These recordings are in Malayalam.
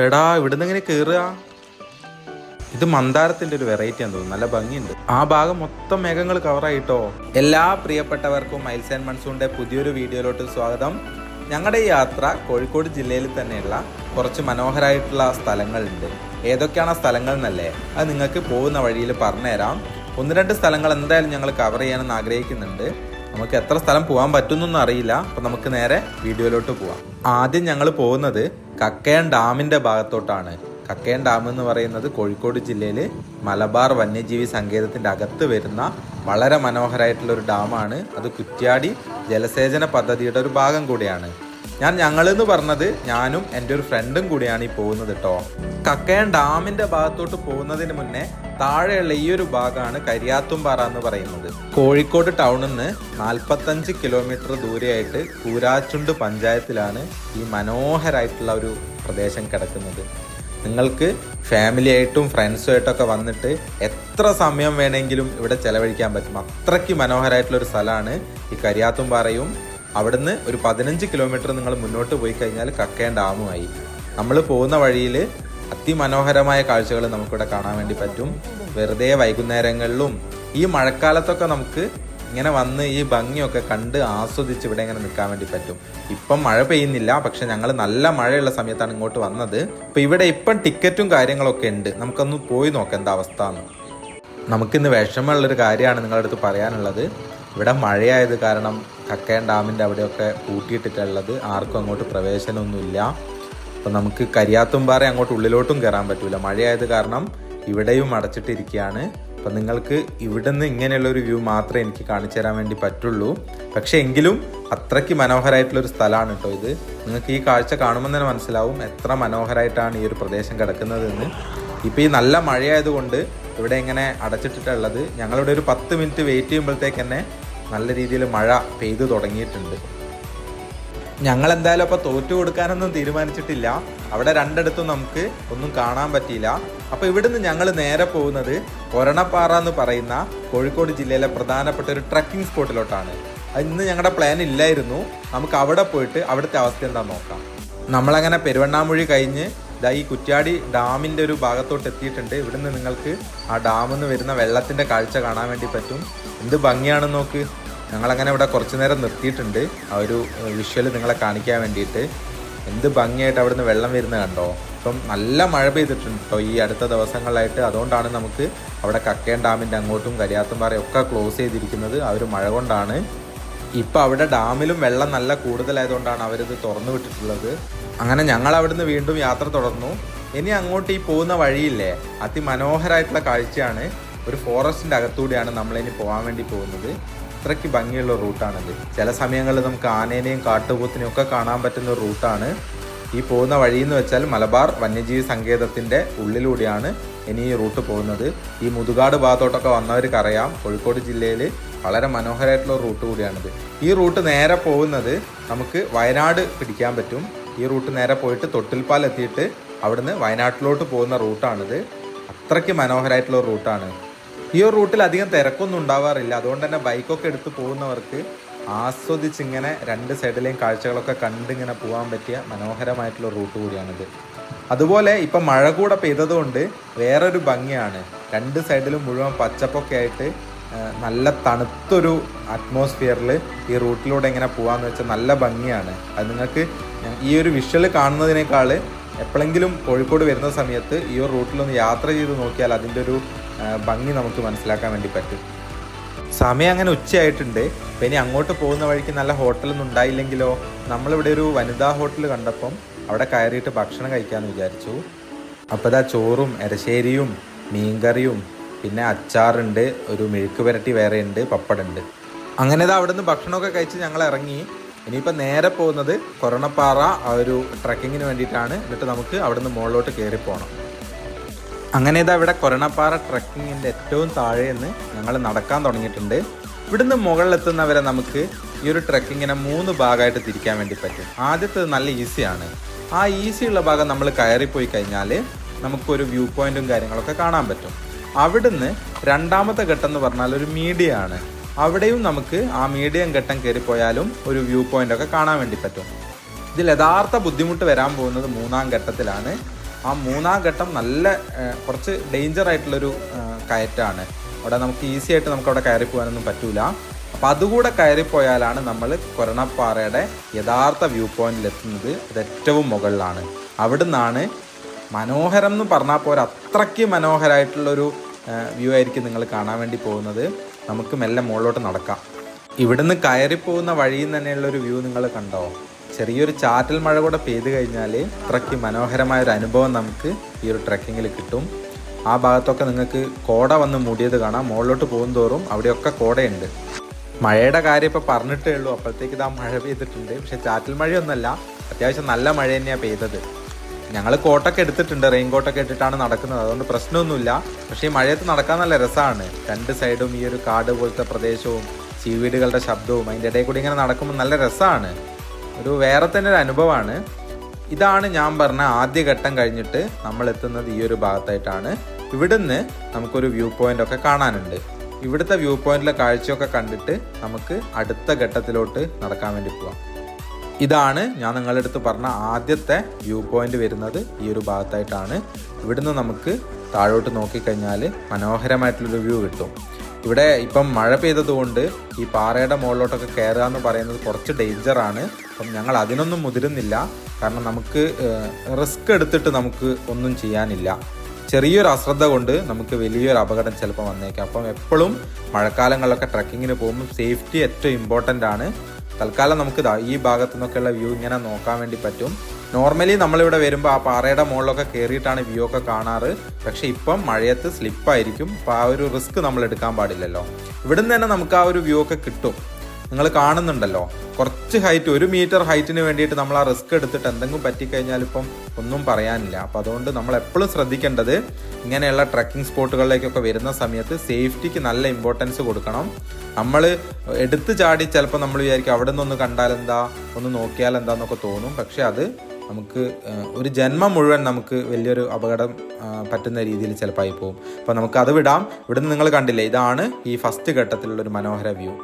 എടാ ഇവിടുന്ന് ഇങ്ങനെ കേറുക. ഇത് മന്ദാരത്തിന്റെ ഒരു വെറൈറ്റി ആണെന്ന് തോന്നുന്നു, നല്ല ഭംഗിയുണ്ട്. ആ ഭാഗം മൊത്തം മേഘങ്ങൾ കവറായിട്ടോ. എല്ലാ പ്രിയപ്പെട്ടവർക്കും മൈൽസ് ആൻഡ് മൺസൂണിന്റെ പുതിയൊരു വീഡിയോയിലോട്ട് സ്വാഗതം. ഞങ്ങളുടെ ഈ യാത്ര കോഴിക്കോട് ജില്ലയിൽ തന്നെയുള്ള കുറച്ച് മനോഹരമായിട്ടുള്ള സ്ഥലങ്ങളുണ്ട്. ഏതൊക്കെയാണ് ആ സ്ഥലങ്ങൾ എന്നല്ലേ അത് നിങ്ങൾക്ക് പോകുന്ന വഴിയിൽ പറഞ്ഞുതരാം. ഒന്ന് രണ്ട് സ്ഥലങ്ങൾ എന്തായാലും ഞങ്ങൾ കവർ ചെയ്യാനെന്ന് ആഗ്രഹിക്കുന്നുണ്ട്. നമുക്ക് എത്ര സ്ഥലം പോകാൻ പറ്റുന്നൊന്നും അറിയില്ല. അപ്പം നമുക്ക് നേരെ വീഡിയോയിലോട്ട് പോവാം. ആദ്യം ഞങ്ങൾ പോകുന്നത് കക്കയം ഡാമിൻ്റെ ഭാഗത്തോട്ടാണ്. കക്കയം ഡാം എന്ന് പറയുന്നത് കോഴിക്കോട് ജില്ലയിൽ മലബാർ വന്യജീവി സങ്കേതത്തിൻ്റെ അകത്ത് വരുന്ന വളരെ മനോഹരമായിട്ടുള്ളൊരു ഡാമാണ്. അത് കുറ്റ്യാടി ജലസേചന പദ്ധതിയുടെ ഒരു ഭാഗം കൂടിയാണ്. ഞങ്ങളെന്ന് പറഞ്ഞത് ഞാനും എൻ്റെ ഒരു ഫ്രണ്ടും കൂടിയാണ് ഈ പോകുന്നത് കേട്ടോ. കക്കയം ഡാമിൻ്റെ ഭാഗത്തോട്ട് പോകുന്നതിന് മുന്നേ താഴെയുള്ള ഈ ഒരു ഭാഗമാണ് കരിയാത്തുംപാറ എന്ന് പറയുന്നത്. കോഴിക്കോട് ടൗണിൽ നിന്ന് 45 കിലോമീറ്റർ ദൂരെയായിട്ട് കൂരാച്ചുണ്ട് പഞ്ചായത്തിലാണ് ഈ മനോഹരമായിട്ടുള്ള ഒരു പ്രദേശം കിടക്കുന്നത്. നിങ്ങൾക്ക് ഫാമിലി ആയിട്ടും ഫ്രണ്ട്സുമായിട്ടൊക്കെ വന്നിട്ട് എത്ര സമയം വേണമെങ്കിലും ഇവിടെ ചെലവഴിക്കാൻ പറ്റും. അത്രയ്ക്ക് മനോഹരമായിട്ടുള്ളൊരു സ്ഥലമാണ് ഈ കരിയാത്തുംപാറയും. അവിടുന്ന് ഒരു 15 കിലോമീറ്റർ നിങ്ങൾ മുന്നോട്ട് പോയി കഴിഞ്ഞാൽ കക്കയം ഡാമുമായി. നമ്മൾ പോകുന്ന വഴിയിൽ അതിമനോഹരമായ കാഴ്ചകൾ നമുക്കിവിടെ കാണാൻ വേണ്ടി പറ്റും. വെറുതെ വൈകുന്നേരങ്ങളിലും ഈ മഴക്കാലത്തൊക്കെ നമുക്ക് ഇങ്ങനെ വന്ന് ഈ ഭംഗിയൊക്കെ കണ്ട് ആസ്വദിച്ച് ഇവിടെ ഇങ്ങനെ നിൽക്കാൻ വേണ്ടി പറ്റും. ഇപ്പം മഴ പെയ്യുന്നില്ല, പക്ഷെ ഞങ്ങൾ നല്ല മഴയുള്ള സമയത്താണ് ഇങ്ങോട്ട് വന്നത്. അപ്പം ഇവിടെ ഇപ്പം ടിക്കറ്റും കാര്യങ്ങളൊക്കെ ഉണ്ട്. നമുക്കൊന്ന് പോയി നോക്കാം എന്താ അവസ്ഥ എന്ന്. നമുക്കിന്ന് വിഷമമുള്ളൊരു കാര്യമാണ് നിങ്ങളുടെ അടുത്ത് പറയാനുള്ളത്. ഇവിടെ മഴയായത് കാരണം കക്കയം ഡാമിൻ്റെ അവിടെയൊക്കെ പൂട്ടിയിട്ടിട്ടുള്ളത്, ആർക്കും അങ്ങോട്ട് പ്രവേശനമൊന്നുമില്ല. അപ്പം നമുക്ക് കരിയാത്തുംപാറ അങ്ങോട്ട് ഉള്ളിലോട്ടും കയറാൻ പറ്റില്ല. മഴയായത് കാരണം ഇവിടെയും അടച്ചിട്ടിരിക്കുകയാണ്. അപ്പം നിങ്ങൾക്ക് ഇവിടുന്ന് ഇങ്ങനെയുള്ളൊരു വ്യൂ മാത്രമേ എനിക്ക് കാണിച്ചു തരാൻ വേണ്ടി പറ്റുള്ളൂ. പക്ഷേ എങ്കിലും അത്രയ്ക്ക് മനോഹരമായിട്ടുള്ളൊരു സ്ഥലമാണ് കേട്ടോ ഇത്. നിങ്ങൾക്ക് ഈ കാഴ്ച കാണുമ്പോൾ തന്നെ മനസ്സിലാവും എത്ര മനോഹരമായിട്ടാണ് ഈ ഒരു പ്രദേശം കിടക്കുന്നതെന്ന്. ഇപ്പോൾ ഈ നല്ല മഴയായതുകൊണ്ട് ഇവിടെ ഇങ്ങനെ അടച്ചിട്ടിട്ടുള്ളത്. ഞങ്ങളിവിടെ ഒരു 10 മിനിറ്റ് വെയിറ്റ് ചെയ്യുമ്പോഴത്തേക്ക് തന്നെ നല്ല രീതിയിൽ മഴ പെയ്തു തുടങ്ങിയിട്ടുണ്ട്. ഞങ്ങൾ എന്തായാലും അപ്പോൾ തോറ്റു കൊടുക്കാനൊന്നും തീരുമാനിച്ചിട്ടില്ല. അവിടെ രണ്ടിടത്തും നമുക്ക് ഒന്നും കാണാൻ പറ്റിയില്ല. അപ്പോൾ ഇവിടുന്ന് ഞങ്ങൾ നേരെ പോകുന്നത് കൊരണപ്പാറ എന്ന് പറയുന്ന കോഴിക്കോട് ജില്ലയിലെ പ്രധാനപ്പെട്ട ഒരു ട്രക്കിംഗ് സ്പോട്ടിലോട്ടാണ്. അത് ഇന്ന് ഞങ്ങളുടെ പ്ലാൻ ഇല്ലായിരുന്നു. നമുക്ക് അവിടെ പോയിട്ട് അവിടുത്തെ അവസ്ഥ എന്താണെന്ന് നോക്കാം. നമ്മളങ്ങനെ പെരുവണ്ണാമൊഴി കഴിഞ്ഞ് ഈ കുറ്റ്യാടി ഡാമിൻ്റെ ഒരു ഭാഗത്തോട്ട് എത്തിയിട്ടുണ്ട്. ഇവിടുന്ന് നിങ്ങൾക്ക് ആ ഡാമിൽ നിന്ന് വരുന്ന വെള്ളത്തിൻ്റെ കാഴ്ച കാണാൻ വേണ്ടി പറ്റും. എന്ത് ഭംഗിയാണെന്ന് നോക്ക്. ഞങ്ങളങ്ങനെ ഇവിടെ കുറച്ച് നേരം നിർത്തിയിട്ടുണ്ട് ആ ഒരു വിഷ്വൽ നിങ്ങളെ കാണിക്കാൻ വേണ്ടിയിട്ട്. എന്ത് ഭംഗിയായിട്ട് അവിടെ നിന്ന് വെള്ളം വരുന്നത് കണ്ടോ. ഇപ്പം നല്ല മഴ പെയ്തിട്ടുണ്ട് കേട്ടോ ഈ അടുത്ത ദിവസങ്ങളിലായിട്ട്. അതുകൊണ്ടാണ് നമുക്ക് അവിടെ കക്കയം ഡാമിൻ്റെ അങ്ങോട്ടും കരിയാത്തുംപാറയും ഒക്കെ ക്ലോസ് ചെയ്തിരിക്കുന്നത്. ആ ഒരു മഴ കൊണ്ടാണ്. ഇപ്പം അവിടെ ഡാമിലും വെള്ളം നല്ല കൂടുതലായതുകൊണ്ടാണ് അവരിത് തുറന്നു വിട്ടിട്ടുള്ളത്. അങ്ങനെ ഞങ്ങൾ അവിടുന്ന് വീണ്ടും യാത്ര തുടർന്നു. ഇനി അങ്ങോട്ട് ഈ പോകുന്ന വഴിയില്ലേ, അതിമനോഹരമായിട്ടുള്ള കാഴ്ചയാണ്. ഒരു ഫോറസ്റ്റിൻ്റെ അകത്തൂടെയാണ് നമ്മളിനി പോകാൻ വേണ്ടി പോകുന്നത്. അത്രയ്ക്ക് ഭംഗിയുള്ള റൂട്ടാണിത്. ചില സമയങ്ങളിൽ നമുക്ക് ആനേനെയും കാട്ടുപോത്തിനെയും ഒക്കെ കാണാൻ പറ്റുന്ന ഒരു റൂട്ടാണ്. ഈ പോകുന്ന വഴിയെന്ന് വെച്ചാൽ മലബാർ വന്യജീവി സങ്കേതത്തിൻ്റെ ഉള്ളിലൂടെയാണ് ഇനി ഈ റൂട്ട് പോകുന്നത്. ഈ മുതുകാട് ഭാഗത്തോട്ടൊക്കെ വന്നവർക്ക് അറിയാം, കോഴിക്കോട് ജില്ലയിൽ വളരെ മനോഹരമായിട്ടുള്ള റൂട്ട് കൂടിയാണിത്. ഈ റൂട്ട് നേരെ പോകുന്നത് നമുക്ക് വയനാട് പിടിക്കാൻ പറ്റും. ഈ റൂട്ട് നേരെ പോയിട്ട് തൊട്ടിൽപ്പാൽ എത്തിയിട്ട് അവിടുന്ന് വയനാട്ടിലോട്ട് പോകുന്ന റൂട്ടാണിത്. അത്രയ്ക്ക് മനോഹരമായിട്ടുള്ള റൂട്ടാണ്. ഈ ഒരു റൂട്ടിൽ അധികം തിരക്കൊന്നും ഉണ്ടാവാറില്ല. അതുകൊണ്ട് തന്നെ ബൈക്കൊക്കെ എടുത്ത് പോകുന്നവർക്ക് ആസ്വദിച്ചിങ്ങനെ രണ്ട് സൈഡിലെയും കാഴ്ചകളൊക്കെ കണ്ടിങ്ങനെ പോകാൻ പറ്റിയ മനോഹരമായിട്ടുള്ള റൂട്ട് കൂടിയാണിത്. അതുപോലെ ഇപ്പം മഴ കൂടെ പെയ്തതുകൊണ്ട് വേറൊരു ഭംഗിയാണ്. രണ്ട് സൈഡിലും മുഴുവൻ പച്ചപ്പൊക്കെ ആയിട്ട് നല്ല തണുത്തൊരു അറ്റ്മോസ്ഫിയറിൽ ഈ റൂട്ടിലൂടെ ഇങ്ങനെ പോകാമെന്ന് വെച്ചാൽ നല്ല ഭംഗിയാണ്. അത് നിങ്ങൾക്ക് ഈ ഒരു വിഷ്വൽ കാണുന്നതിനേക്കാൾ എപ്പോഴെങ്കിലും കോഴിക്കോട് വരുന്ന സമയത്ത് ഈ ഒരു റൂട്ടിലൊന്ന് യാത്ര ചെയ്ത് നോക്കിയാൽ അതിൻ്റെ ഒരു ഭംഗി നമുക്ക് മനസ്സിലാക്കാൻ വേണ്ടി പറ്റും. സമയം അങ്ങനെ ഉച്ചയായിട്ടുണ്ട്. അപ്പം ഇനി അങ്ങോട്ട് പോകുന്ന വഴിക്ക് നല്ല ഹോട്ടലൊന്നും ഉണ്ടായില്ലെങ്കിലോ, നമ്മളിവിടെ ഒരു വനിതാ ഹോട്ടൽ കണ്ടപ്പം അവിടെ കയറിയിട്ട് ഭക്ഷണം കഴിക്കാമെന്ന് വിചാരിച്ചു. അപ്പോൾ ഇതാ ചോറും എരശ്ശേരിയും മീൻകറിയും പിന്നെ അച്ചാറുണ്ട്, ഒരു മെഴുക്ക് പുരട്ടി വേറെ ഉണ്ട്, പപ്പടുണ്ട്. അങ്ങനെ ഇതാ അവിടെ നിന്ന് ഭക്ഷണമൊക്കെ കഴിച്ച് ഞങ്ങൾ ഇറങ്ങി. ഇനിയിപ്പോൾ നേരെ പോകുന്നത് കൊരണപ്പാറ ആ ഒരു ട്രക്കിങ്ങിന് വേണ്ടിയിട്ടാണ്. എന്നിട്ട് നമുക്ക് അവിടെ നിന്ന് മുകളിലോട്ട് കയറി പോകണം. അങ്ങനെ ഇതാ ഇവിടെ കൊരണപ്പാറ ട്രക്കിങ്ങിൻ്റെ ഏറ്റവും താഴെ നിന്ന് ഞങ്ങൾ നടക്കാൻ തുടങ്ങിയിട്ടുണ്ട്. ഇവിടുന്ന് മുകളിലെത്തുന്നവരെ നമുക്ക് ഈ ഒരു ട്രക്കിങ്ങിനെ 3 ഭാഗമായിട്ട് തിരിക്കാൻ വേണ്ടി പറ്റും. ആദ്യത്തേത് നല്ല ഈസിയാണ്. ആ ഈസിയുള്ള ഭാഗം നമ്മൾ കയറിപ്പോയി കഴിഞ്ഞാൽ നമുക്കൊരു വ്യൂ പോയിൻറ്റും കാര്യങ്ങളൊക്കെ കാണാൻ പറ്റും. അവിടുന്ന് രണ്ടാമത്തെ ഘട്ടം എന്ന് പറഞ്ഞാൽ ഒരു മീഡിയം ആണ്. അവിടെയും നമുക്ക് ആ മീഡിയം ഘട്ടം കയറിപ്പോയാലും ഒരു വ്യൂ പോയിൻ്റൊക്കെ കാണാൻ വേണ്ടി പറ്റും. ഇതിൽ യഥാർത്ഥ ബുദ്ധിമുട്ട് വരാൻ പോകുന്നത് 3-ാം ഘട്ടത്തിലാണ്. ആ മൂന്നാം ഘട്ടം നല്ല കുറച്ച് ഡേഞ്ചർ ആയിട്ടുള്ളൊരു കയറ്റാണ്. അവിടെ നമുക്ക് ഈസി ആയിട്ട് നമുക്കവിടെ കയറി പോകാനൊന്നും പറ്റൂല. അപ്പം അതുകൂടെ കയറിപ്പോയാലാണ് നമ്മൾ കൊരണപ്പാറയുടെ യഥാർത്ഥ വ്യൂ പോയിന്റിലെത്തുന്നത്. അത് ഏറ്റവും മുകളിലാണ്. അവിടെ നിന്നാണ് മനോഹരം എന്ന് പറഞ്ഞാൽ പോരാ, അത്രയ്ക്ക് മനോഹരമായിട്ടുള്ളൊരു വ്യൂ ആയിരിക്കും നിങ്ങൾ കാണാൻ വേണ്ടി പോകുന്നത്. നമുക്ക് മെല്ലെ മുകളിലോട്ട് നടക്കാം. ഇവിടുന്ന് കയറിപ്പോകുന്ന വഴിയിൽ തന്നെയുള്ളൊരു വ്യൂ നിങ്ങൾ കണ്ടോ? ചെറിയൊരു ചാറ്റൽ മഴ കൂടെ പെയ്ത് കഴിഞ്ഞാൽ അത്രയ്ക്ക് മനോഹരമായൊരു അനുഭവം നമുക്ക് ഈ ഒരു ട്രെക്കിങ്ങിൽ കിട്ടും. ആ ഭാഗത്തൊക്കെ നിങ്ങൾക്ക് കോട വന്ന് മൂടിയത് കാണാം. മുകളിലോട്ട് പോകുന്തോറും അവിടെയൊക്കെ കോടയുണ്ട്. മഴയുടെ കാര്യം ഇപ്പോൾ പറഞ്ഞിട്ടേ ഉള്ളൂ, അപ്പോഴത്തേക്ക് ഇതാ മഴ പെയ്തിട്ടുണ്ട്. പക്ഷേ ചാറ്റൽ മഴയൊന്നുമല്ല, അത്യാവശ്യം നല്ല മഴ തന്നെയാണ് പെയ്തത്. ഞങ്ങൾ കോട്ടൊക്കെ എടുത്തിട്ടുണ്ട്, റെയിൻ കോട്ടൊക്കെ ഇട്ടിട്ടാണ് നടക്കുന്നത്, അതുകൊണ്ട് പ്രശ്നമൊന്നുമില്ല. പക്ഷേ ഈ മഴയത്ത് നടക്കാൻ നല്ല രസമാണ്. രണ്ട് സൈഡും ഈ ഒരു കാട് പോലത്തെ പ്രദേശവും ചീവീടുകളുടെ ശബ്ദവും അതിൻ്റെ ഇടയിൽ കൂടി ഇങ്ങനെ നടക്കുമ്പോൾ നല്ല രസമാണ്. ഒരു വേറെ തന്നെ ഒരു അനുഭവമാണ്. ഇതാണ് ഞാൻ പറഞ്ഞ ആദ്യ ഘട്ടം കഴിഞ്ഞിട്ട് നമ്മൾ എത്തുന്നത് ഈ ഒരു ഭാഗത്തായിട്ടാണ്. ഇവിടുന്ന് നമുക്കൊരു വ്യൂ പോയിന്റ് ഒക്കെ കാണാനുണ്ട്. ഇവിടുത്തെ വ്യൂ പോയിന്റിലെ കാഴ്ചയൊക്കെ കണ്ടിട്ട് നമുക്ക് അടുത്ത ഘട്ടത്തിലോട്ട് നടക്കാൻ വേണ്ടി പോവാം. ഇതാണ് ഞാൻ നിങ്ങളുടെ അടുത്ത് പറഞ്ഞ ആദ്യത്തെ വ്യൂ പോയിന്റ് വരുന്നത് ഈ ഒരു ഭാഗത്തായിട്ടാണ്. ഇവിടുന്ന് നമുക്ക് താഴോട്ട് നോക്കിക്കഴിഞ്ഞാൽ മനോഹരമായിട്ടുള്ളൊരു വ്യൂ കിട്ടും. ഇവിടെ ഇപ്പം മഴ പെയ്തതുകൊണ്ട് ഈ പാറയുടെ മുകളിലോട്ടൊക്കെ കയറുക എന്ന് പറയുന്നത് കുറച്ച് ഡേഞ്ചറാണ്. അപ്പം ഞങ്ങൾ അതിനൊന്നും മുതിരുന്നില്ല, കാരണം നമുക്ക് റിസ്ക് എടുത്തിട്ട് നമുക്ക് ഒന്നും ചെയ്യാനില്ല. ചെറിയൊരു അശ്രദ്ധ കൊണ്ട് നമുക്ക് വലിയൊരു അപകടം ചിലപ്പോൾ വന്നേക്കാം. അപ്പം എപ്പോഴും മഴക്കാലങ്ങളിലൊക്കെ ട്രക്കിങ്ങിന് പോകുമ്പോൾ സേഫ്റ്റി ഏറ്റവും ഇമ്പോർട്ടൻ്റ് ആണ്. തൽക്കാലം നമുക്ക് ഈ ഭാഗത്തു നിന്നൊക്കെയുള്ള വ്യൂ ഇങ്ങനെ നോക്കാൻ വേണ്ടി പറ്റും. നോർമലി നമ്മളിവിടെ വരുമ്പോൾ ആ പാറയുടെ മുകളിലൊക്കെ കയറിയിട്ടാണ് വ്യൂ ഒക്കെ കാണാറ്. പക്ഷേ ഇപ്പം മഴയത്ത് സ്ലിപ്പായിരിക്കും. അപ്പോൾ ആ ഒരു റിസ്ക് നമ്മൾ എടുക്കാൻ പാടില്ലല്ലോ. ഇവിടുന്ന് തന്നെ നമുക്ക് ആ ഒരു വ്യൂ ഒക്കെ കിട്ടും. നിങ്ങൾ കാണുന്നുണ്ടല്ലോ, കുറച്ച് ഹൈറ്റ്, 1 മീറ്റർ ഹൈറ്റിന് വേണ്ടിയിട്ട് നമ്മൾ ആ റിസ്ക് എടുത്തിട്ട് എന്തെങ്കിലും പറ്റിക്കഴിഞ്ഞാൽ ഇപ്പം ഒന്നും പറയാനില്ല. അപ്പം അതുകൊണ്ട് നമ്മൾ എപ്പോഴും ശ്രദ്ധിക്കേണ്ടത് ഇങ്ങനെയുള്ള ട്രക്കിംഗ് സ്പോട്ടുകളിലേക്കൊക്കെ വരുന്ന സമയത്ത് സേഫ്റ്റിക്ക് നല്ല ഇമ്പോർട്ടൻസ് കൊടുക്കണം. നമ്മൾ എടുത്ത് ചാടി ചിലപ്പോൾ നമ്മൾ വിചാരിക്കും അവിടെ നിന്നൊന്ന് കണ്ടാലെന്താ, ഒന്ന് നോക്കിയാൽ എന്താന്നൊക്കെ തോന്നും. പക്ഷെ അത് നമുക്ക് ഒരു ജന്മം മുഴുവൻ നമുക്ക് വലിയൊരു അപകടം പറ്റുന്ന രീതിയിൽ ചിലപ്പോൾ ആയി പോകും. അപ്പോൾ നമുക്ക് അത് വിടാം. ഇവിടുന്ന് നിങ്ങൾ കണ്ടില്ലേ, ഇതാണ് ഈ ഫസ്റ്റ് ഘട്ടത്തിലുള്ളൊരു മനോഹര വ്യൂ.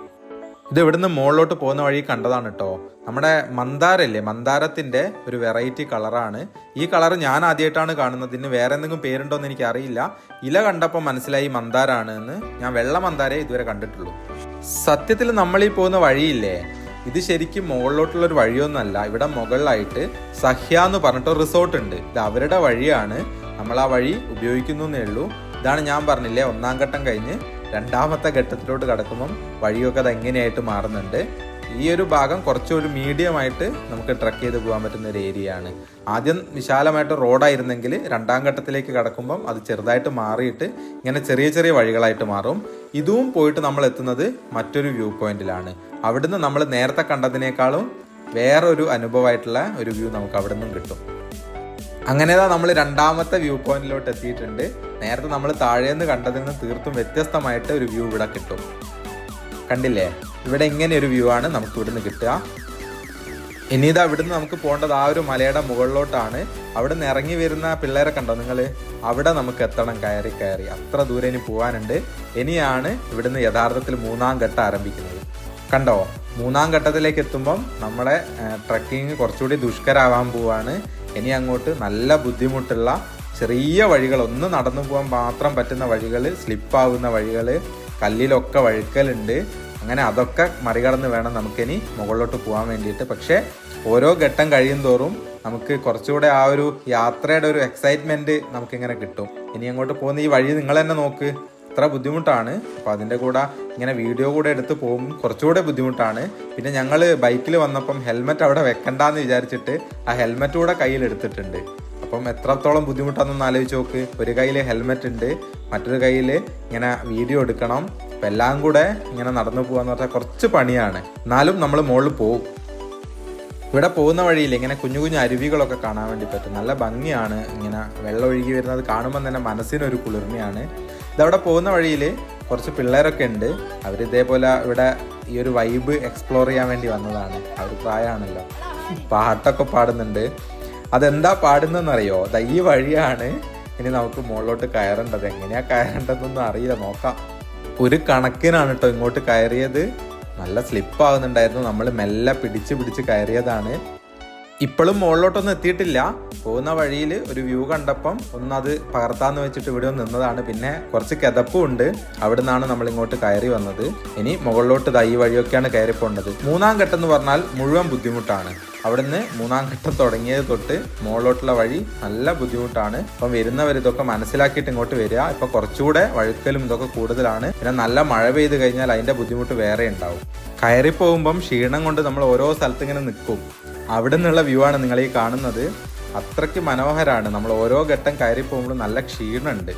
ഇത് ഇവിടുന്ന് മുകളിലോട്ട് പോകുന്ന വഴി കണ്ടതാണ് കേട്ടോ. നമ്മുടെ മന്ദാരല്ലേ, മന്ദാരത്തിൻ്റെ ഒരു വെറൈറ്റി കളറാണ്. ഈ കളർ ഞാൻ ആദ്യമായിട്ടാണ് കാണുന്നത്. ഇതിന് വേറെ എന്തെങ്കിലും പേരുണ്ടോ എന്ന് എനിക്കറിയില്ല. ഇല കണ്ടപ്പോൾ മനസ്സിലായി മന്ദാരാണ് എന്ന്. ഞാൻ വെള്ള മന്ദാരേ ഇതുവരെ കണ്ടിട്ടുള്ളൂ. സത്യത്തിൽ നമ്മളീ പോകുന്ന വഴിയില്ലേ, ഇത് ശരിക്കും മുകളിലോട്ടുള്ളൊരു വഴിയൊന്നുമല്ല. ഇവിടെ മുകളിലായിട്ട് സഹ്യ എന്ന് പറഞ്ഞിട്ട് റിസോർട്ട് ഉണ്ട്. ഇത് അവരുടെ വഴിയാണ്. നമ്മൾ ആ വഴി ഉപയോഗിക്കുന്നു എന്നേ ഉള്ളൂ. ഇതാണ് ഞാൻ പറഞ്ഞില്ലേ, ഒന്നാം ഘട്ടം കഴിഞ്ഞ് രണ്ടാമത്തെ ഘട്ടത്തിലോട്ട് കടക്കുമ്പം വഴിയൊക്കെ അത് എങ്ങനെയായിട്ട് മാറുന്നുണ്ട്. ഈ ഒരു ഭാഗം കുറച്ചൊരു മീഡിയമായിട്ട് നമുക്ക് ട്രക്ക് ചെയ്ത് പോകാൻ പറ്റുന്ന ഒരു ഏരിയ ആണ്. ആദ്യം വിശാലമായിട്ട് റോഡായിരുന്നെങ്കിൽ രണ്ടാം ഘട്ടത്തിലേക്ക് കടക്കുമ്പം അത് ചെറുതായിട്ട് മാറിയിട്ട് ഇങ്ങനെ ചെറിയ ചെറിയ വഴികളായിട്ട് മാറും. ഇതും പോയിട്ട് നമ്മൾ എത്തുന്നത് മറ്റൊരു വ്യൂ പോയിന്റിലാണ്. അവിടുന്ന് നമ്മൾ നേരത്തെ കണ്ടതിനേക്കാളും വേറൊരു അനുഭവമായിട്ടുള്ള ഒരു വ്യൂ നമുക്ക് അവിടെ നിന്നും കിട്ടും. അങ്ങനെതാ നമ്മൾ രണ്ടാമത്തെ വ്യൂ പോയിന്റിലോട്ട് എത്തിയിട്ടുണ്ട്. നേരത്തെ നമ്മൾ താഴേന്ന് കണ്ടതിൽ നിന്ന് തീർത്തും വ്യത്യസ്തമായിട്ട് ഒരു വ്യൂ ഇവിടെ കിട്ടും. കണ്ടില്ലേ, ഇവിടെ ഇങ്ങനെ ഒരു വ്യൂ ആണ് നമുക്ക് ഇവിടുന്ന് കിട്ടുക. ഇനി ഇതാ ഇവിടുന്ന് നമുക്ക് പോകേണ്ടത് ആ ഒരു മലയുടെ മുകളിലോട്ടാണ്. അവിടെ നിന്ന് ഇറങ്ങി വരുന്ന പിള്ളേരെ കണ്ടോ നിങ്ങൾ? അവിടെ നമുക്ക് എത്തണം കയറി കയറി. അത്ര ദൂരെ ഇനി പോകാനുണ്ട്. ഇനിയാണ് ഇവിടുന്ന് യഥാർത്ഥത്തിൽ മൂന്നാം ഘട്ടം ആരംഭിക്കുന്നത്. കണ്ടോ, മൂന്നാം ഘട്ടത്തിലേക്ക് എത്തുമ്പം നമ്മുടെ ട്രക്കിങ് കുറച്ചുകൂടി ദുഷ്കരാവാൻ പോവാണ്. ഇനി അങ്ങോട്ട് നല്ല ബുദ്ധിമുട്ടുള്ള ചെറിയ വഴികൾ, ഒന്ന് നടന്നു പോകാൻ മാത്രം പറ്റുന്ന വഴികൾ, സ്ലിപ്പാവുന്ന വഴികൾ, കല്ലിലൊക്കെ വഴുക്കലുണ്ട്. അങ്ങനെ അതൊക്കെ മറികടന്ന് വേണം നമുക്കിനി മുകളിലോട്ട് പോകാൻ വേണ്ടിയിട്ട്. പക്ഷേ ഓരോ ഘട്ടം കഴിയും തോറും നമുക്ക് കുറച്ചുകൂടെ ആ ഒരു യാത്രയുടെ ഒരു എക്സൈറ്റ്മെൻറ്റ് നമുക്കിങ്ങനെ കിട്ടും. ഇനി അങ്ങോട്ട് പോകുന്ന ഈ വഴി നിങ്ങൾ തന്നെ നോക്ക്, അത്ര ബുദ്ധിമുട്ടാണ്. അപ്പോൾ അതിൻ്റെ കൂടെ ഇങ്ങനെ വീഡിയോ കൂടെ എടുത്ത് പോകുമ്പോൾ കുറച്ചുകൂടെ ബുദ്ധിമുട്ടാണ്. പിന്നെ ഞങ്ങൾ ബൈക്കിൽ വന്നപ്പം ഹെൽമെറ്റ് അവിടെ വെക്കണ്ടെന്ന് വിചാരിച്ചിട്ട് ആ ഹെൽമെറ്റ് കൂടെ കയ്യിൽ എടുത്തിട്ടുണ്ട്. അപ്പം എത്രത്തോളം ബുദ്ധിമുട്ടാണെന്നൊന്ന് ആലോചിച്ച് നോക്ക്. ഒരു കയ്യിൽ ഹെൽമെറ്റ് ഉണ്ട്, മറ്റൊരു കയ്യിൽ ഇങ്ങനെ വീഡിയോ എടുക്കണം. അപ്പം എല്ലാം കൂടെ ഇങ്ങനെ നടന്നു പോകാന്ന് പറഞ്ഞാൽ കുറച്ച് പണിയാണ്. എന്നാലും നമ്മൾ മുകളിൽ പോകും. ഇവിടെ പോകുന്ന വഴിയിൽ ഇങ്ങനെ കുഞ്ഞു കുഞ്ഞു അരുവികളൊക്കെ കാണാൻ വേണ്ടി പറ്റും. നല്ല ഭംഗിയാണ്. ഇങ്ങനെ വെള്ളം ഒഴുകി വരുന്നത് കാണുമ്പോൾ തന്നെ മനസ്സിനൊരു കുളിർമയാണ്. ഇതവിടെ പോകുന്ന വഴിയിൽ കുറച്ച് പിള്ളേരൊക്കെ ഉണ്ട്. അവർ ഇതേപോലെ ഇവിടെ ഈ ഒരു വൈബ് എക്സ്പ്ലോർ ചെയ്യാൻ വേണ്ടി വന്നതാണ്. അവർ പ്രായമാണല്ലോ, പാട്ടൊക്കെ പാടുന്നുണ്ട്. അതെന്താ പാടുന്നതെന്നറിയോ? ഈ വഴിയാണ് ഇനി നമുക്ക് മുകളിലോട്ട് കയറേണ്ടത്. എങ്ങനെയാ കയറേണ്ടതെന്നൊന്നും അറിയില്ല, നോക്കാം. ഒരു കണക്കിനാണ് കേട്ടോ ഇങ്ങോട്ട് കയറിയത്. നല്ല സ്ലിപ്പാകുന്നുണ്ടായിരുന്നു. നമ്മൾ മെല്ലെ പിടിച്ച് കയറിയതാണ്. ഇപ്പോഴും മുകളിലോട്ടൊന്നും എത്തിയിട്ടില്ല. പോകുന്ന വഴിയിൽ ഒരു വ്യൂ കണ്ടപ്പം ഒന്നത് പകർത്താന്ന് വെച്ചിട്ട് ഇവിടെ നിന്നതാണ്. പിന്നെ കുറച്ച് കിതപ്പും ഉണ്ട്. അവിടെ നിന്നാണ് നമ്മൾ ഇങ്ങോട്ട് കയറി വന്നത്. ഇനി മുകളിലോട്ട് ഈ വഴിയൊക്കെയാണ് കയറി പോകേണ്ടത്. 3-ാം ഘട്ടം എന്ന് പറഞ്ഞാൽ മുഴുവൻ ബുദ്ധിമുട്ടാണ്. അവിടുന്ന് 3-ാം ഘട്ടം തുടങ്ങിയത് തൊട്ട് മുകളിലോട്ടുള്ള വഴി നല്ല ബുദ്ധിമുട്ടാണ്. അപ്പം വരുന്നവർ ഇതൊക്കെ മനസ്സിലാക്കിയിട്ട് ഇങ്ങോട്ട് വരിക. ഇപ്പൊ കുറച്ചുകൂടെ വഴുക്കലും ഇതൊക്കെ കൂടുതലാണ്. പിന്നെ നല്ല മഴ പെയ്ത് കഴിഞ്ഞാൽ അതിന്റെ ബുദ്ധിമുട്ട് വേറെ ഉണ്ടാവും. കയറി പോകുമ്പം ക്ഷീണം കൊണ്ട് നമ്മൾ ഓരോ സ്ഥലത്ത് ഇങ്ങനെ നിൽക്കും. അവിടെ നിന്നുള്ള വ്യൂ ആണ് നിങ്ങൾ ഈ കാണുന്നത്. അത്രയ്ക്ക് മനോഹരമാണ്. നമ്മൾ ഓരോ ഘട്ടം കയറി പോകുമ്പോഴും നല്ല ക്ഷീണമുണ്ട്.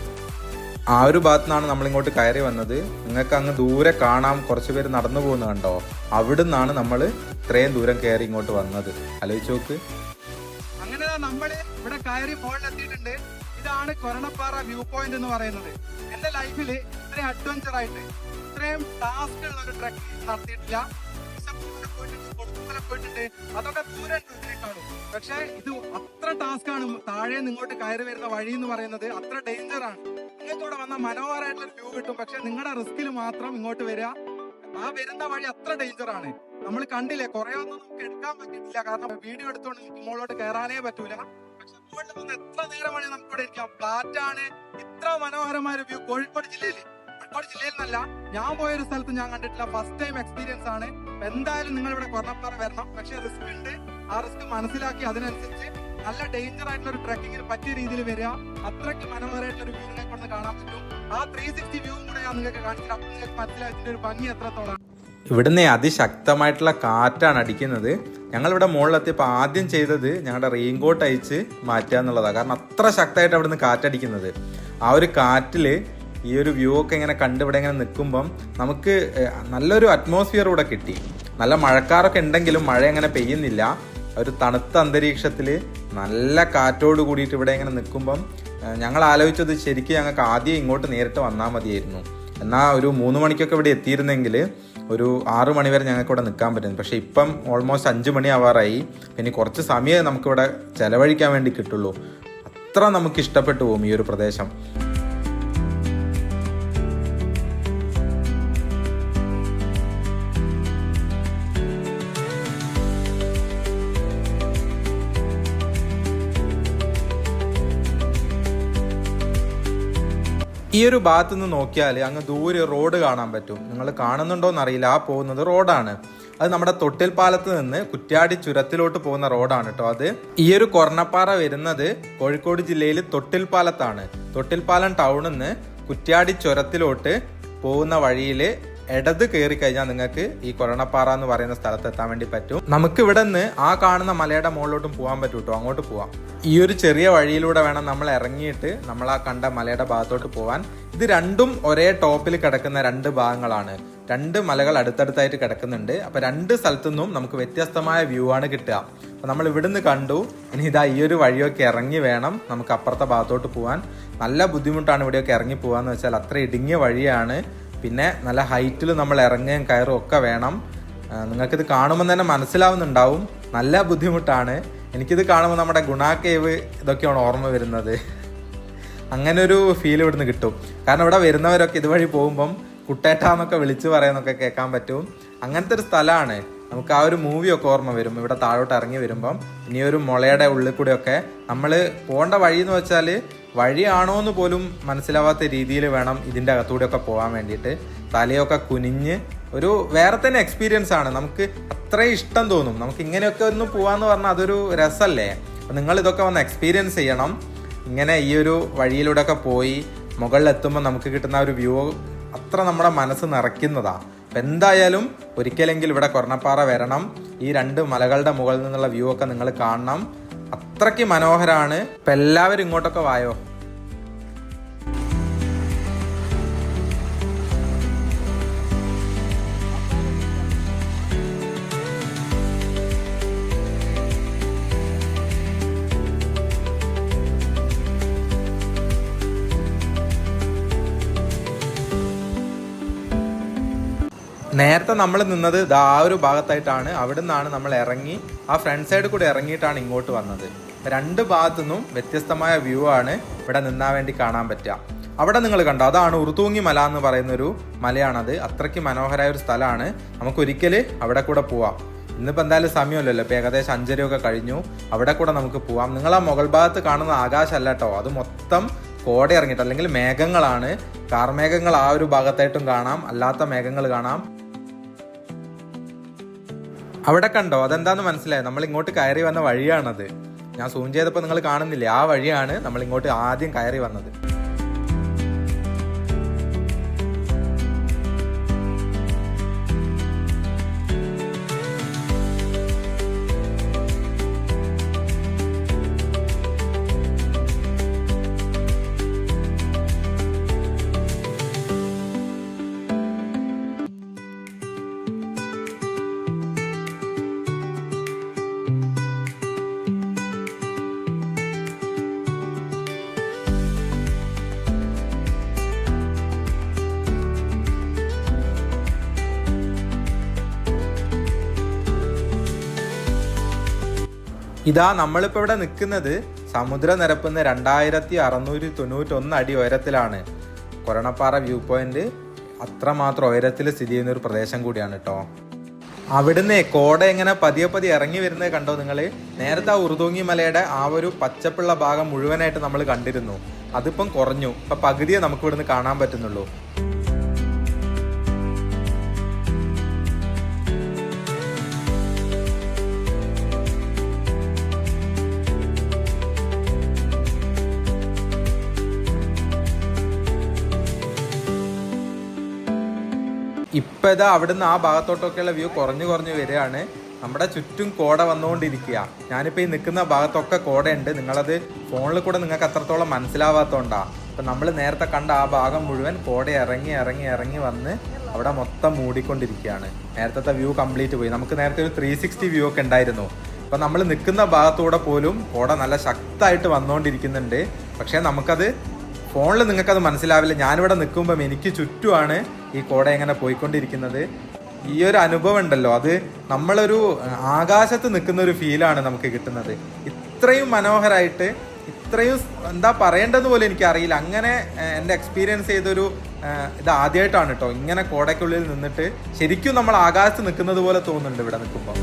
ആ ഒരു ഭാഗത്തു നിന്നാണ് നമ്മളിങ്ങോട്ട് കയറി വന്നത്. നിങ്ങൾക്ക് അങ്ങ് ദൂരെ കാണാം, കുറച്ച് പേര് നടന്നു പോകുന്നത് കണ്ടോ? അവിടെ നിന്നാണ് നമ്മൾ ഇത്രയും ദൂരം കയറി ഇങ്ങോട്ട് വന്നത്. ആലോചിച്ച് നോക്ക്. അങ്ങനെ നമ്മൾ ഇവിടെ കയറി മുകളിലെത്തിയിട്ടുണ്ട്. ഇതാണ് കൊരണപ്പാറ വ്യൂ പോയിന്റ് എന്ന് പറയുന്നത്. എന്റെ ലൈഫിൽ ഇത്രയും അഡ്വഞ്ചർ ആയിട്ട് ഇത്രയും ടാസ്ക് ഉള്ള ഒരു ട്രക്ക് നടത്തിയിട്ടില്ല. പോയിട്ടുണ്ട്, അതൊക്കെ ദൂരെ കാണും. പക്ഷെ ഇത് അത്ര ടാസ്ക് ആണ്. താഴെ ഇങ്ങോട്ട് കയറി വരുന്ന വഴി എന്ന് പറയുന്നത് അത്ര ഡേഞ്ചർ ആണ്. നിങ്ങൾക്ക് ഇവിടെ വന്ന മനോഹരമായിട്ടുള്ള വ്യൂ കിട്ടും. പക്ഷെ നിങ്ങളുടെ റിസ്കിൽ മാത്രം ഇങ്ങോട്ട് വരിക. ആ വരുന്ന വഴി അത്ര ഡേഞ്ചർ ആണ്. നമ്മൾ കണ്ടില്ലേ, കുറെ ഒന്നും നമുക്ക് എടുക്കാൻ പറ്റിയിട്ടില്ല. കാരണം വീഡിയോ എടുത്തോണ്ട് നമുക്ക് മുകളിലോട്ട് കയറാനേ പറ്റൂല. പക്ഷെ മുകളിൽ നിന്ന് എത്ര നേരം വേണേ നമുക്ക് ഇവിടെ ഇരിക്കാം. ഫ്ലാറ്റ് ആണ്. ഇത്ര മനോഹരമായ ഒരു വ്യൂ കോഴിക്കോട് ജില്ലയിൽ നിന്നല്ല, ഞാൻ പോയൊരു സ്ഥലത്ത് ഞാൻ കണ്ടിട്ടില്ല. ഫസ്റ്റ് ടൈം എക്സ്പീരിയൻസ് ആണ്. എന്തായാലും നിങ്ങൾ ഇവിടെ കൊരണപ്പാറ വരണം. പക്ഷെ റിസ്ക് ഉണ്ട്. ആ റിസ്ക് മനസ്സിലാക്കി അതിനനുസരിച്ച് നല്ല ഡേഞ്ചർ ആയിട്ടുള്ള ഒരു ട്രക്കിങ്ങിന് പറ്റിയ രീതിയിൽ വരിക. അത്രയ്ക്ക് മനോഹരമായിട്ടുള്ള ഒരു വ്യൂ നിങ്ങൾക്ക് കൊണ്ട് കാണാൻ പറ്റും. ആ 360 വ്യൂ കൂടെ ഞാൻ നിങ്ങൾക്ക് കാണിച്ചിട്ട് അപ്പോൾ നിങ്ങൾക്ക് മനസ്സിലാക്കിന്റെ ഒരു ഭംഗി എത്രത്തോളം. ഇവിടുന്ന് അതിശക്തമായിട്ടുള്ള കാറ്റാണ് അടിക്കുന്നത്. ഞങ്ങളിവിടെ മുകളിലെത്തിയപ്പോൾ ആദ്യം ചെയ്തത് ഞങ്ങളുടെ റെയിൻകോട്ട് അയച്ച് മാറ്റുക എന്നുള്ളതാണ്. കാരണം അത്ര ശക്തമായിട്ട് അവിടുന്ന് കാറ്റടിക്കുന്നത്. ആ ഒരു കാറ്റില് ഈ ഒരു വ്യൂ ഒക്കെ ഇങ്ങനെ കണ്ട് ഇവിടെ ഇങ്ങനെ നിൽക്കുമ്പം നമുക്ക് നല്ലൊരു അറ്റ്മോസ്ഫിയർ ഇവിടെ കിട്ടി. നല്ല മഴക്കാറൊക്കെ ഉണ്ടെങ്കിലും മഴ അങ്ങനെ പെയ്യുന്നില്ല. ഒരു തണുത്ത അന്തരീക്ഷത്തിൽ നല്ല കാറ്റോട് കൂടിയിട്ട് ഇവിടെ ഇങ്ങനെ നിൽക്കുമ്പം ഞങ്ങൾ ആലോചിച്ചത് ശരിക്കും ഞങ്ങൾക്ക് ആദ്യം ഇങ്ങോട്ട് നേരിട്ട് വന്നാൽ മതിയായിരുന്നു. എന്നാൽ ഒരു 3 മണിക്കൊക്കെ ഇവിടെ എത്തിയിരുന്നെങ്കിൽ ഒരു 6 മണി വരെ ഞങ്ങൾക്ക് ഇവിടെ നിൽക്കാൻ പറ്റും. പക്ഷേ ഇപ്പം ഓൾമോസ്റ്റ് 5 മണി ആവാറായി. പിന്നെ കുറച്ച് സമയമേ നമുക്കിവിടെ ചിലവഴിക്കാൻ വേണ്ടി കിട്ടുള്ളൂ. അത്ര നമുക്ക് ഇഷ്ടപ്പെട്ടു പോകും ഈ ഒരു പ്രദേശം. ഈ ഒരു ഭാഗത്തു നിന്ന് നോക്കിയാൽ അങ്ങ് ദൂരെ റോഡ് കാണാൻ പറ്റും. നിങ്ങൾ കാണുന്നുണ്ടോ എന്നറിയില്ല. ആ പോകുന്നത് റോഡാണ്. അത് നമ്മുടെ തൊട്ടിൽ പാലത്ത് നിന്ന് കുറ്റ്യാടി ചുരത്തിലോട്ട് പോകുന്ന റോഡാണ് കേട്ടോ. അത് ഈ ഒരു കൊരണപ്പാറ വരുന്നത് കോഴിക്കോട് ജില്ലയിൽ തൊട്ടിൽ പാലത്താണ്. തൊട്ടിൽ പാലം ടൗണിൽ നിന്ന് കുറ്റ്യാടി ചുരത്തിലോട്ട് പോകുന്ന വഴിയിൽ ഇടത് കയറി കഴിഞ്ഞാൽ നിങ്ങൾക്ക് ഈ കൊരണപ്പാറ എന്ന് പറയുന്ന സ്ഥലത്ത് എത്താൻ വേണ്ടി പറ്റും. നമുക്ക് ഇവിടെ നിന്ന് ആ കാണുന്ന മലയുടെ മുകളിലോട്ടും പോകാൻ പറ്റും കേട്ടോ. അങ്ങോട്ട് പോവാം. ഈ ഒരു ചെറിയ വഴിയിലൂടെ വേണം നമ്മൾ ഇറങ്ങിയിട്ട് നമ്മൾ ആ കണ്ട മലയുടെ ഭാഗത്തോട്ട് പോകാൻ. ഇത് രണ്ടും ഒരേ ടോപ്പിൽ കിടക്കുന്ന 2 ഭാഗങ്ങളാണ്. 2 മലകൾ അടുത്തടുത്തായിട്ട് കിടക്കുന്നുണ്ട്. അപ്പൊ 2 സ്ഥലത്തുനിന്നും നമുക്ക് വ്യത്യസ്തമായ വ്യൂ ആണ് കിട്ടുക. അപ്പൊ നമ്മൾ ഇവിടുന്ന് കണ്ടു. ഇനി ഇതാ ഈ ഒരു വഴിയൊക്കെ ഇറങ്ങി വേണം നമുക്ക് അപ്പുറത്തെ ഭാഗത്തോട്ട് പോകാൻ. നല്ല ബുദ്ധിമുട്ടാണ് ഇവിടെയൊക്കെ ഇറങ്ങി പോകാന്ന് വെച്ചാൽ. അത്ര ഇടുങ്ങിയ വഴിയാണ്. പിന്നെ നല്ല ഹൈറ്റിൽ നമ്മൾ ഇറങ്ങുകയും കയറും ഒക്കെ വേണം. നിങ്ങൾക്കിത് കാണുമ്പോൾ തന്നെ മനസ്സിലാവുന്നുണ്ടാവും. നല്ല ബുദ്ധിമുട്ടാണ്. എനിക്കിത് കാണുമ്പോൾ നമ്മുടെ ഗുണ കേവ് ഇതൊക്കെയാണ് ഓർമ്മ വരുന്നത്. അങ്ങനെ ഒരു ഫീൽ ഇവിടുന്ന് കിട്ടും. കാരണം ഇവിടെ വരുന്നവരൊക്കെ ഇതുവഴി പോകുമ്പം കുട്ടേട്ടാന്നൊക്കെ വിളിച്ച് പറയാന്നൊക്കെ കേൾക്കാൻ പറ്റും. അങ്ങനത്തെ ഒരു സ്ഥലമാണ്. നമുക്ക് ആ ഒരു മൂവിയൊക്കെ ഓർമ്മ വരും ഇവിടെ താഴോട്ട് ഇറങ്ങി വരുമ്പം. ഇനി ഒരു മുളയുടെ ഉള്ളിൽ കൂടെയൊക്കെ നമ്മൾ പോകേണ്ട വഴി എന്ന് വെച്ചാൽ വഴിയാണോ എന്ന് പോലും മനസ്സിലാവാത്ത രീതിയിൽ വേണം ഇതിൻ്റെ അകത്തൂടെയൊക്കെ പോകാൻ വേണ്ടിയിട്ട്. തലയൊക്കെ കുനിഞ്ഞ് ഒരു വേറെ തന്നെ എക്സ്പീരിയൻസ് ആണ്. നമുക്ക് അത്രയും ഇഷ്ടം തോന്നും. നമുക്ക് ഇങ്ങനെയൊക്കെ ഒന്ന് പോകാമെന്ന് പറഞ്ഞാൽ അതൊരു രസമല്ലേ. അപ്പം നിങ്ങൾ ഇതൊക്കെ വന്ന് എക്സ്പീരിയൻസ് ചെയ്യണം. ഇങ്ങനെ ഈ ഒരു വഴിയിലൂടെയൊക്കെ പോയി മുകളിലെത്തുമ്പോൾ നമുക്ക് കിട്ടുന്ന ഒരു വ്യൂ അത്ര നമ്മുടെ മനസ്സ് നിറയ്ക്കുന്നതാണ്. അപ്പം എന്തായാലും ഒരിക്കലെങ്കിലും ഇവിടെ കൊരണപ്പാറ വരണം. ഈ 2 മലകളുടെ മുകളിൽ നിന്നുള്ള വ്യൂ ഒക്കെ നിങ്ങൾ കാണണം. അത്രയ്ക്ക് മനോഹരമാണ്. അപ്പം എല്ലാവരും ഇങ്ങോട്ടൊക്കെ വായോ. നേരത്തെ നമ്മൾ നിന്നത് ആ ഒരു ഭാഗത്തായിട്ടാണ്. അവിടെ നിന്നാണ് നമ്മൾ ഇറങ്ങി ആ ഫ്രണ്ട് സൈഡ് കൂടെ ഇറങ്ങിയിട്ടാണ് ഇങ്ങോട്ട് വന്നത്. 2 ഭാഗത്തു നിന്നും വ്യത്യസ്തമായ വ്യൂ ആണ് ഇവിടെ നിന്നാൻ വേണ്ടി കാണാൻ പറ്റുക. അവിടെ നിങ്ങൾ കണ്ടോ, അതാണ് ഉറുതൂങ്ങി മല എന്ന് പറയുന്നൊരു മലയാണത്. അത്രയ്ക്ക് മനോഹരമായ ഒരു സ്ഥലമാണ്. നമുക്കൊരിക്കൽ അവിടെ കൂടെ പോവാം. ഇന്നിപ്പോൾ എന്തായാലും സമയമില്ലല്ലോ, ഇപ്പോൾ ഏകദേശം 5:30 കഴിഞ്ഞു. അവിടെ കൂടെ നമുക്ക് പോവാം. നിങ്ങൾ ആ മുകൾ ഭാഗത്ത് കാണുന്ന ആകാശമല്ല കേട്ടോ, അത് മൊത്തം കോട ഇറങ്ങിയിട്ട് അല്ലെങ്കിൽ മേഘങ്ങളാണ്. കാർമേഘങ്ങൾ ആ ഒരു ഭാഗത്തായിട്ടും കാണാം, അല്ലാത്ത മേഘങ്ങൾ കാണാം. അവിടെ കണ്ടോ, അതെന്താന്ന് മനസ്സിലായി? നമ്മൾ ഇങ്ങോട്ട് കയറി വന്ന വഴിയാണത്. ഞാൻ സൂം ചെയ്തപ്പോൾ നിങ്ങൾ കാണുന്നില്ലേ, ആ വഴിയാണ് നമ്മൾ ഇങ്ങോട്ട് ആദ്യം കയറി വന്നത്. ഇതാ നമ്മളിപ്പോൾ ഇവിടെ നിൽക്കുന്നത് സമുദ്രനിരപ്പിന്ന് 2691 അടി ഉയരത്തിലാണ്. കൊരണപ്പാറ വ്യൂ പോയിന്റ് അത്രമാത്രം ഉയരത്തിൽ സ്ഥിതി ചെയ്യുന്ന ഒരു പ്രദേശം കൂടിയാണ് കേട്ടോ. അവിടുന്ന് കോട എങ്ങനെ പതിയെ പതിയെ ഇറങ്ങി വരുന്നത് കണ്ടോ നിങ്ങൾ? നേരത്തെ ആ ഉറുതൂങ്ങി മലയുടെ ആ ഒരു പച്ചപ്പുള്ള ഭാഗം മുഴുവനായിട്ട് നമ്മൾ കണ്ടിരുന്നു. അതിപ്പം കുറഞ്ഞു, ഇപ്പം പകുതിയെ നമുക്ക് ഇവിടുന്ന് കാണാൻ പറ്റുന്നുള്ളൂ. ഇപ്പം ഇതാ അവിടുന്ന് ആ ഭാഗത്തോട്ടൊക്കെയുള്ള വ്യൂ കുറഞ്ഞു വരികയാണ്. നമ്മുടെ ചുറ്റും കോട വന്നുകൊണ്ടിരിക്കുക. ഞാനിപ്പോൾ ഈ നിൽക്കുന്ന ഭാഗത്തൊക്കെ കോടയുണ്ട്. നിങ്ങളത് ഫോണിൽ കൂടെ നിങ്ങൾക്ക് അത്രത്തോളം മനസ്സിലാവാത്തതുകൊണ്ടാണ്. അപ്പം നമ്മൾ നേരത്തെ കണ്ട ആ ഭാഗം മുഴുവൻ കോട ഇറങ്ങി വന്ന് അവിടെ മൊത്തം മൂടിക്കൊണ്ടിരിക്കുകയാണ്. നേരത്തെ വ്യൂ കംപ്ലീറ്റ് പോയി. നമുക്ക് നേരത്തെ ഒരു 360 വ്യൂ ഒക്കെ ഉണ്ടായിരുന്നു. അപ്പം നമ്മൾ നിൽക്കുന്ന ഭാഗത്തൂടെ പോലും കോട നല്ല ശക്തമായിട്ട് വന്നുകൊണ്ടിരിക്കുന്നുണ്ട്. പക്ഷേ നമുക്കത് ഫോണിൽ നിങ്ങൾക്കത് മനസ്സിലാവില്ല. ഞാനിവിടെ നിൽക്കുമ്പം എനിക്ക് ചുറ്റുമാണ് ഈ കോട എങ്ങനെ പോയിക്കൊണ്ടിരിക്കുന്നത്. ഈ ഒരു അനുഭവം ഉണ്ടല്ലോ, അത് നമ്മളൊരു ആകാശത്ത് നിൽക്കുന്ന ഒരു ഫീലാണ് നമുക്ക് കിട്ടുന്നത്. ഇത്രയും മനോഹരമായിട്ട്, ഇത്രയും എന്താ പറയേണ്ടതെന്ന് പോലും എനിക്കറിയില്ല. അങ്ങനെ എൻ്റെ എക്സ്പീരിയൻസ് ചെയ്തൊരു ഇത് ആദ്യമായിട്ടാണ് കേട്ടോ. ഇങ്ങനെ കോടയ്ക്കുള്ളിൽ നിന്നിട്ട് ശരിക്കും നമ്മൾ ആകാശത്ത് നിൽക്കുന്നത് പോലെ തോന്നുന്നുണ്ട് ഇവിടെ നിൽക്കുമ്പോൾ.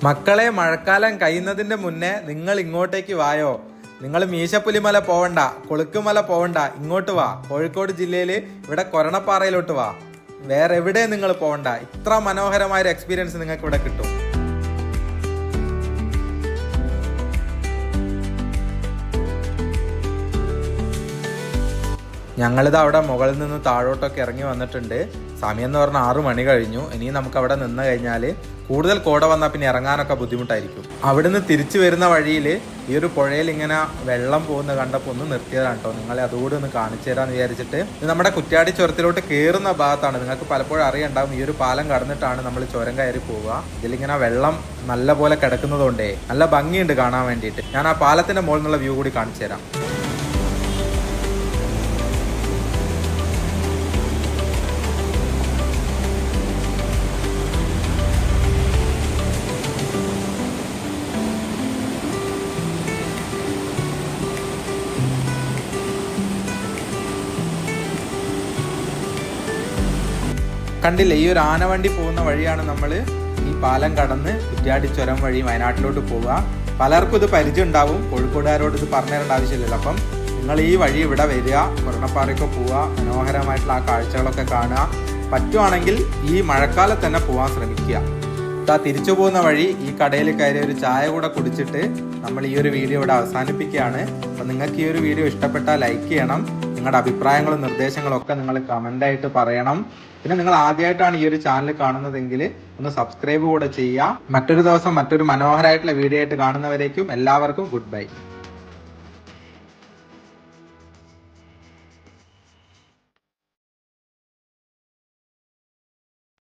മക്കളെ, മഴക്കാലം കഴിയുന്നതിൻ്റെ മുന്നേ നിങ്ങൾ ഇങ്ങോട്ടേക്ക് വായോ. നിങ്ങൾ മീശപ്പുലിമല പോവണ്ട, കൊളുക്കുമല പോവണ്ട, ഇങ്ങോട്ട് വാ. കോഴിക്കോട് ജില്ലയിൽ ഇവിടെ കൊരണപ്പാറയിലോട്ട് വാ. വേറെ എവിടെ നിങ്ങൾ പോവണ്ട. ഇത്ര മനോഹരമായൊരു എക്സ്പീരിയൻസ് നിങ്ങൾക്ക് ഇവിടെ കിട്ടും. ഞങ്ങളിത് അവിടെ മുകളിൽ നിന്ന് താഴോട്ടൊക്കെ ഇറങ്ങി വന്നിട്ടുണ്ട്. സമയം എന്ന് പറഞ്ഞാൽ 6 മണി കഴിഞ്ഞു. ഇനി നമുക്ക് അവിടെ നിന്ന് കഴിഞ്ഞാൽ കൂടുതൽ കോട വന്നാൽ പിന്നെ ഇറങ്ങാനൊക്കെ ബുദ്ധിമുട്ടായിരിക്കും. അവിടുന്ന് തിരിച്ചു വരുന്ന വഴിയിൽ ഈ ഒരു പുഴയിൽ ഇങ്ങനെ വെള്ളം പോകുന്നത് കണ്ടപ്പോൾ ഒന്ന് നിർത്തിയതാണ് കേട്ടോ. നിങ്ങളെ അതുകൂടി ഒന്ന് കാണിച്ചു തരാമെന്ന് വിചാരിച്ചിട്ട്. ഇത് നമ്മുടെ കുറ്റ്യാടി ചുരത്തിലോട്ട് കയറുന്ന ഭാഗത്താണ്. നിങ്ങൾക്ക് പലപ്പോഴും അറിയണ്ടാവും, ഈ ഒരു പാലം കടന്നിട്ടാണ് നമ്മൾ ചുരം കയറി പോവുക. ഇതിലിങ്ങനെ വെള്ളം നല്ല പോലെ കിടക്കുന്നതുകൊണ്ടേ നല്ല ഭംഗിയുണ്ട് കാണാൻ വേണ്ടിയിട്ട്. ഞാൻ ആ പാലത്തിന്റെ മുകളിൽ നിന്നുള്ള വ്യൂ കൂടി കാണിച്ചു തരാം. കണ്ടില്ലേ, ഈ ഒരു ആനവണ്ടി പോകുന്ന വഴിയാണ് നമ്മൾ ഈ പാലം കടന്ന് കുറ്റ്യാടി ചുരം വഴി വയനാട്ടിലോട്ട് പോവുക. പലർക്കും ഇത് പരിചയം ഉണ്ടാവും, കോഴിക്കോടുകാരോട് ഇത് പറഞ്ഞു തരേണ്ട ആവശ്യമില്ലല്ലോ. അപ്പം നിങ്ങൾ ഈ വഴി ഇവിടെ വരിക, കൊരണപ്പാറയൊക്കെ പോവുക, മനോഹരമായിട്ടുള്ള ആ കാഴ്ചകളൊക്കെ കാണുക. പറ്റുവാണെങ്കിൽ ഈ മഴക്കാലത്ത് തന്നെ പോകാൻ ശ്രമിക്കുക. തിരിച്ചു പോകുന്ന വഴി ഈ കടയിൽ കയറി ഒരു ചായ കൂടെ കുടിച്ചിട്ട് നമ്മൾ ഈ ഒരു വീഡിയോ ഇവിടെ അവസാനിപ്പിക്കുകയാണ്. അപ്പം നിങ്ങൾക്ക് ഈ ഒരു വീഡിയോ ഇഷ്ടപ്പെട്ടാൽ ലൈക്ക് ചെയ്യണം. നിങ്ങളുടെ അഭിപ്രായങ്ങളും നിർദ്ദേശങ്ങളും ഒക്കെ നിങ്ങൾ കമൻ്റായിട്ട് പറയണം. പിന്നെ നിങ്ങൾ ആദ്യമായിട്ടാണ് ഈ ഒരു ചാനൽ കാണുന്നതെങ്കിൽ ഒന്ന് സബ്സ്ക്രൈബ് കൂടെ ചെയ്യുക. മറ്റൊരു ദിവസം മറ്റൊരു മനോഹരമായിട്ടുള്ള വീഡിയോ ആയിട്ട് കാണുന്നവരേക്കും എല്ലാവർക്കും ഗുഡ് ബൈ.